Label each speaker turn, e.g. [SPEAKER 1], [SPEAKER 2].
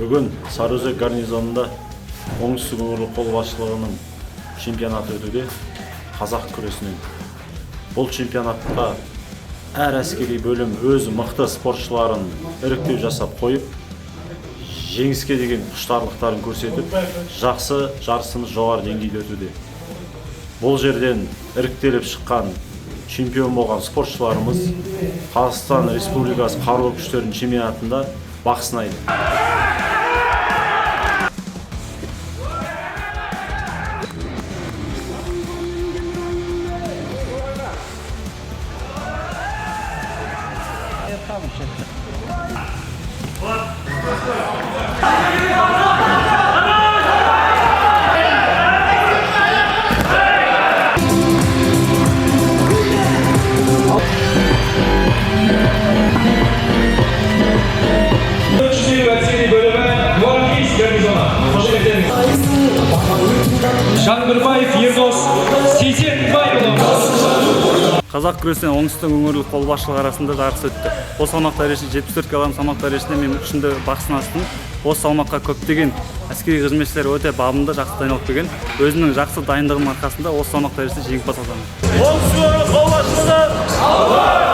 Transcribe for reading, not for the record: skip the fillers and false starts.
[SPEAKER 1] Бүгін Сарыөзек гарнизонында оңтүстік өңірлік қолбасшылығының чемпионаты өтуде, қазақ күресінен. Бұл чемпионатқа әр әскери бөлім өзі мықты спортшыларын іріктеу жасап қойып, жеңіске деген құштарлықтарын көрсетіп, жақсы жарысымыз жоғары деңгейде өтуде. Бұл жерден іріктеліп шыққан чемпион болған спортшыларымыз Қазақстан Республикасы қарулы күштерінің чемпионатында бақ сынайды.
[SPEAKER 2] Жаңбырбаев Ердос Сейсенбайұлы.
[SPEAKER 3] Қазақ күресінен оңтүстік өңірлік қолбасшылығы арасында жарыс өтті. Осы салмақ дәрежесінде 74 кг салмақ дәрежесінде мен үшінші бақ сынастым. Осы салмаққа көптеген әскери қызметшілер өте бабында жақсы дайындалып келген. Өзінің жақсы дайындығының арқасында осы салмақ дәрежесінде жеңімпаз атанды.
[SPEAKER 1] Оңтүстік өңірлік қолбасшылығы